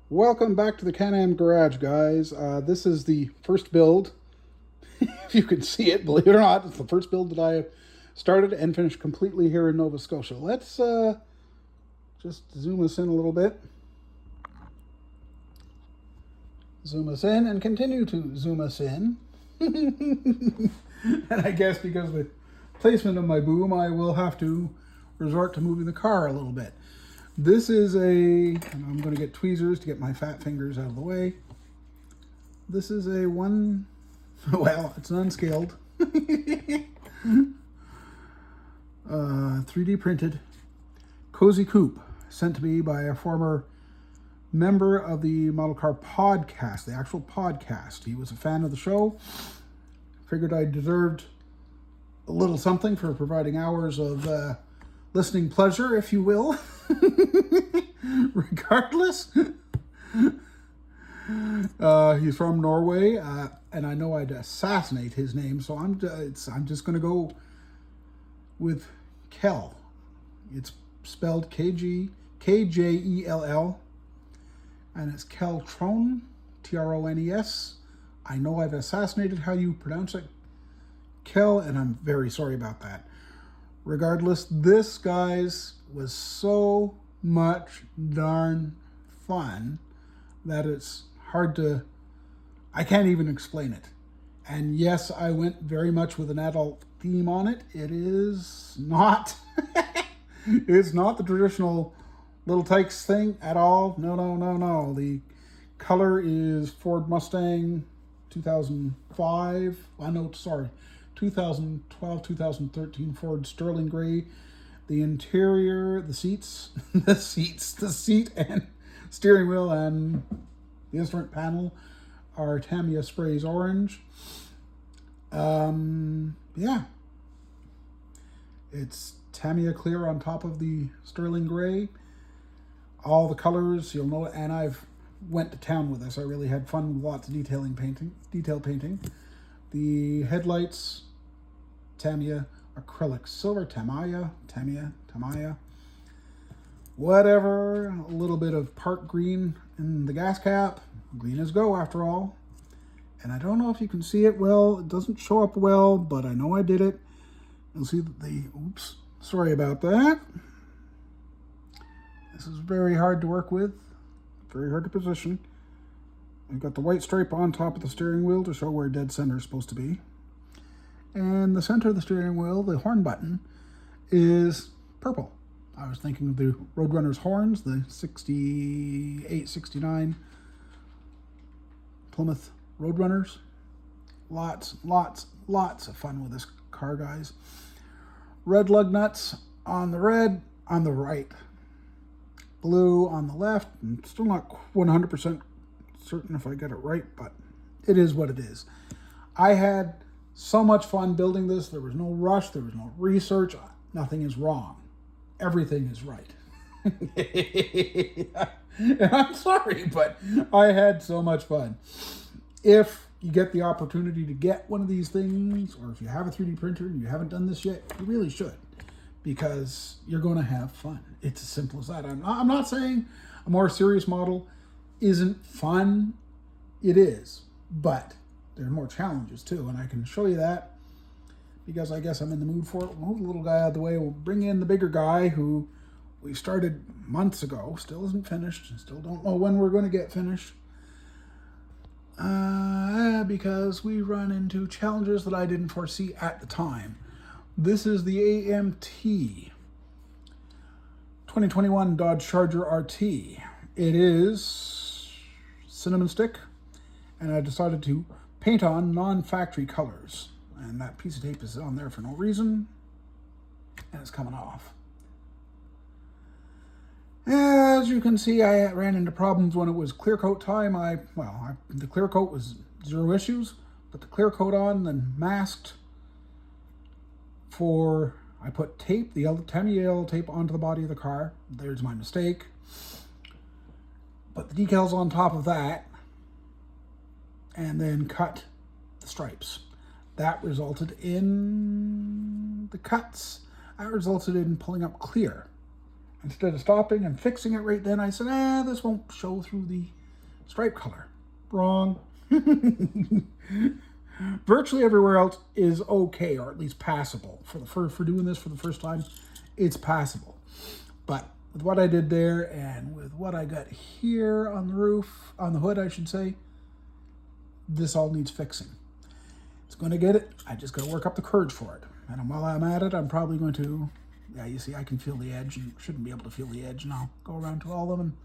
Welcome back to the Can-Am Garage, guys. This is the first build, if you can see it, believe it or not. It's the first build that I have started and finished completely here in Nova Scotia. Let's just zoom us in a little bit. Zoom us in and continue to zoom us in. And I guess because of the placement of my boom, I will have to resort to moving the car a little bit. This is and I'm going to get tweezers to get my fat fingers out of the way. This is it's an unscaled 3D printed Cozy Coupe, sent to me by a former member of the Model Car podcast, the actual podcast. He was a fan of the show. Figured I deserved a little something for providing hours of listening pleasure, if you will. Regardless. He's from Norway, and I know I'd assassinate his name, so I'm just going to go with Kell. It's spelled Kjell, and it's Kell Trones, Trones. I know I've assassinated how you pronounce it, Kell, and I'm very sorry about that. Regardless, this, guys, was so much darn fun that it's I can't even explain it. And yes, I went very much with an adult theme on it. It is not, it's not the traditional Little Tykes thing at all. No. The color is Ford Mustang 2005. 2012, 2013 Ford Sterling Gray. The interior, the seat and steering wheel and the instrument panel are Tamiya Sprays Orange. It's Tamiya Clear on top of the Sterling Gray. All the colors, you'll know, and I've went to town with this. I really had fun with lots of detail painting. The headlights, Tamiya acrylic silver, Tamiya, whatever. A little bit of part green in the gas cap. Green as go, after all. And I don't know if you can see it well. It doesn't show up well, but I know I did it. You'll see that sorry about that. This is very hard to work with. Very hard to position. We've got the white stripe on top of the steering wheel to show where dead center is supposed to be. And the center of the steering wheel, the horn button, is purple. I was thinking of the Roadrunner's horns, the 68, 69 Plymouth Roadrunners. Lots of fun with this car, guys. Red lug nuts on the right. Blue on the left. I'm still not 100% certain if I get it right, but it is what it is. I had so much fun building this. There was no rush. There was no research. Nothing is wrong. Everything is right. I'm sorry, but I had so much fun. If you get the opportunity to get one of these things, or if you have a 3D printer and you haven't done this yet, you really should, because you're going to have fun. It's as simple as that. I'm not saying a more serious model isn't fun. It is, but there are more challenges too, and I can show you that because I guess I'm in the mood for it. We'll move the little guy out of the way. We'll bring in the bigger guy who we started months ago. Still isn't finished. Still don't know when we're going to get finished. Because we run into challenges that I didn't foresee at the time. This is the AMT 2021 Dodge Charger RT. It is cinnamon stick, and I decided to paint on non-factory colors. And that piece of tape is on there for no reason, and it's coming off. As you can see, I ran into problems when it was clear coat time. The clear coat was zero issues, but the clear coat on, then masked I put tape, the Tamiya yellow tape onto the body of the car. There's my mistake. Put the decals on top of that, and then cut the stripes. That resulted in the cuts. That resulted in pulling up clear. instead of stopping and fixing it right then, I said, this won't show through the stripe color. Wrong. Virtually everywhere else is okay, or at least passable. For doing this for the first time, it's passable. But with what I did there and with what I got here on the roof, on the hood, I should say, this all needs fixing. It's going to get it. I just got to work up the courage for it. And while I'm at it, I'm probably going to, yeah, you see, I can feel the edge. You shouldn't be able to feel the edge. And I'll go around to all of them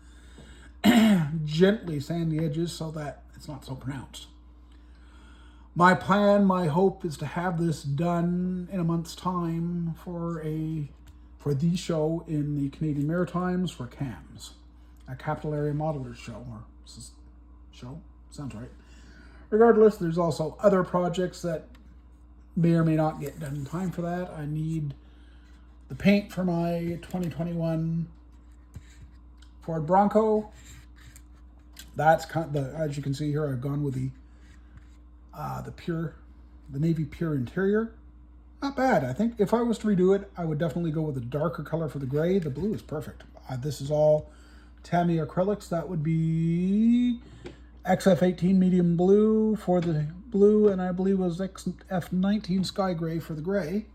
and gently sand the edges so that it's not so pronounced. My plan, my hope is to have this done in a month's time for the show in the Canadian Maritimes for CAMS, a Capital Area Modelers Show, sounds right. Regardless, there's also other projects that may or may not get done in time for that. I need the paint for my 2021 Ford Bronco. That's kind of as you can see here, I've gone with the navy pure interior. Not bad. I think if I was to redo it, I would definitely go with a darker color for the gray. The blue is perfect. This is all Tamiya acrylics. That would be XF18 medium blue for the blue, and I believe it was XF19 sky gray for the gray.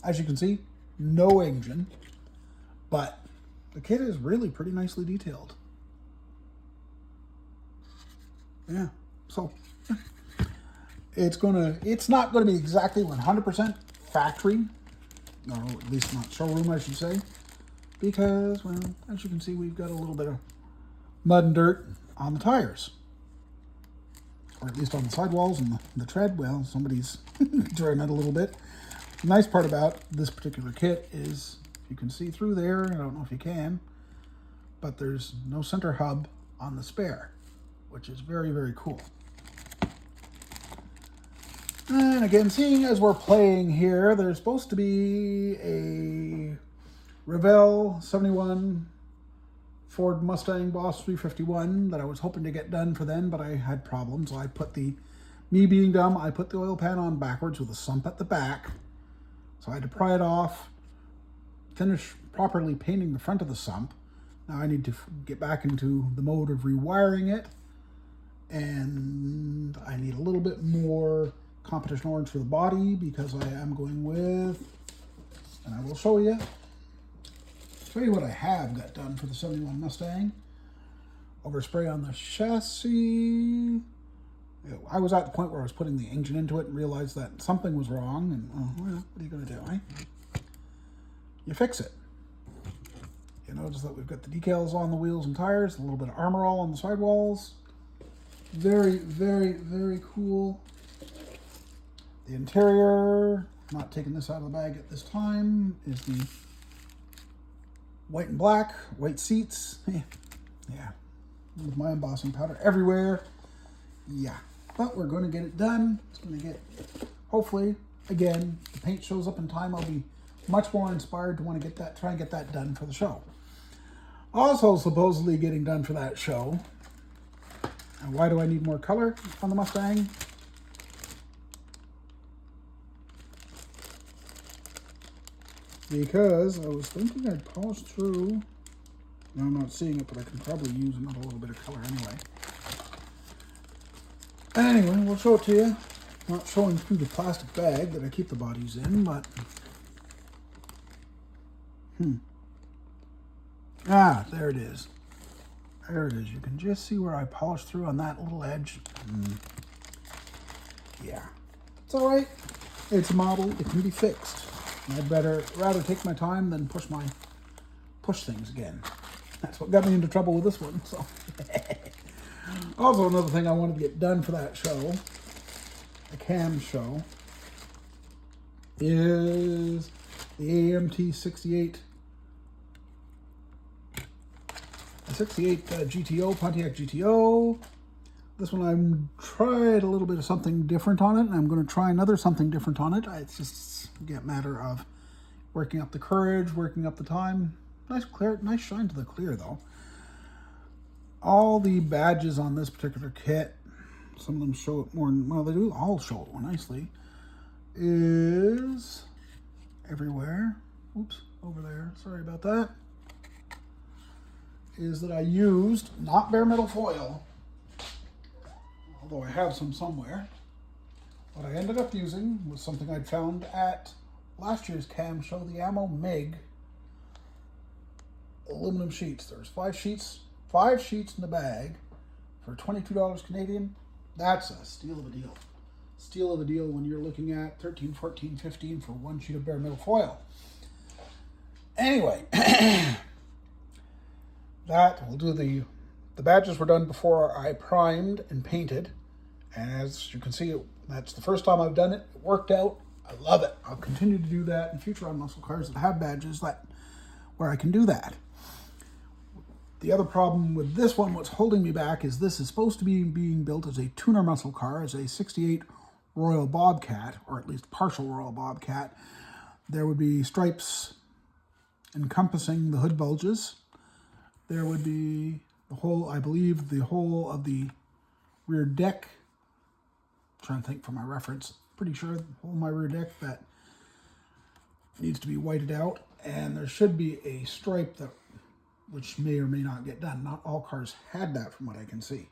As you can see, no engine, but the kit is really pretty nicely detailed. Yeah, so it's not going to be exactly 100% factory, or at least not showroom, I should say, because, well, as you can see, we've got a little bit of mud and dirt on the tires, or at least on the sidewalls and the tread. Well, somebody's tearing it a little bit. The nice part about this particular kit is you can see through there. I don't know if you can, but there's no center hub on the spare, which is very, very cool. And again, seeing as we're playing here, there's supposed to be a Revell 71 Ford Mustang Boss 351 that I was hoping to get done for then, but I had problems. I put me being dumb, I put the oil pan on backwards with a sump at the back. So I had to pry it off, finish properly painting the front of the sump. Now I need to get back into the mode of rewiring it, and I need a little bit more competition orange for the body because I am going with, and I will show you what I have got done for the 71 Mustang. Overspray on the chassis. I was at the point where I was putting the engine into it and realized that something was wrong, and well, what are you going to do, eh? You fix it. You notice that we've got the decals on the wheels and tires, a little bit of armor all on the sidewalls. Very, very, very cool. The interior, not taking this out of the bag at this time, is the white and black, white seats. Yeah, with my embossing powder everywhere. Yeah, but we're going to get it done. It's going to get, hopefully, again, the paint shows up in time. I'll be much more inspired to want to try and get that done for the show. Also, supposedly getting done for that show. And why do I need more color on the Mustang? Because I was thinking I'd polish through. Now I'm not seeing it, but I can probably use another little bit of color anyway. Anyway, we'll show it to you. Not showing through the plastic bag that I keep the bodies in, but there it is. There it is. You can just see where I polished through on that little edge. Yeah, it's all right. It's a model. It can be fixed. I'd rather take my time than push things again. That's what got me into trouble with this one. So, also another thing I wanted to get done for that show, the CAM show, is the AMT 68 GTO, Pontiac GTO. This one I'm tried a little bit of something different on it, and I'm going to try another something different on it. It's just a matter of working up the courage, working up the time. Nice shine to the clear though. All the badges on this particular kit, some of them show it more, well, they do all show it more nicely, is everywhere. Oops, over there, sorry about that, is that I used not bare metal foil, although I have some somewhere. What I ended up using was something I'd found at last year's cam show, the Ammo Meg aluminum sheets. There's five sheets in the bag for $22 Canadian. That's a steal of a deal. Steal of a deal when you're looking at $13, $14, $15 for one sheet of bare metal foil. Anyway, that will do. The badges were done before I primed and painted. And as you can see, that's the first time I've done it. It worked out. I love it. I'll continue to do that in future on muscle cars that have badges where I can do that. The other problem with this one, what's holding me back, is this is supposed to be being built as a tuner muscle car, as a 68 Royal Bobcat, or at least partial Royal Bobcat. There would be stripes encompassing the hood bulges. There would be the whole, I believe, the whole of the rear deck. I'm trying to think for my reference. Pretty sure the whole of my rear deck that needs to be whited out. And there should be a stripe which may or may not get done. Not all cars had that from what I can see.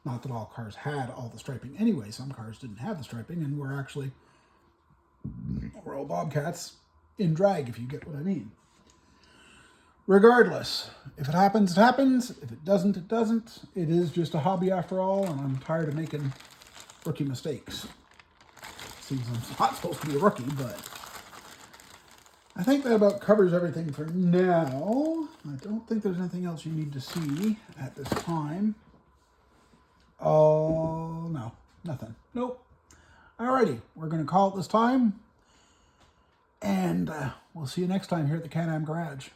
Not that all cars had all the striping anyway. Some cars didn't have the striping and were actually Royal Bobcats in drag, if you get what I mean. Regardless, if it happens, it happens. If it doesn't, it doesn't. It is just a hobby after all, and I'm tired of making rookie mistakes. Seems I'm not supposed to be a rookie, but I think that about covers everything for now. I don't think there's anything else you need to see at this time. Oh, no, nothing. Nope. Alrighty, we're going to call it this time, and we'll see you next time here at the Can-Am Garage.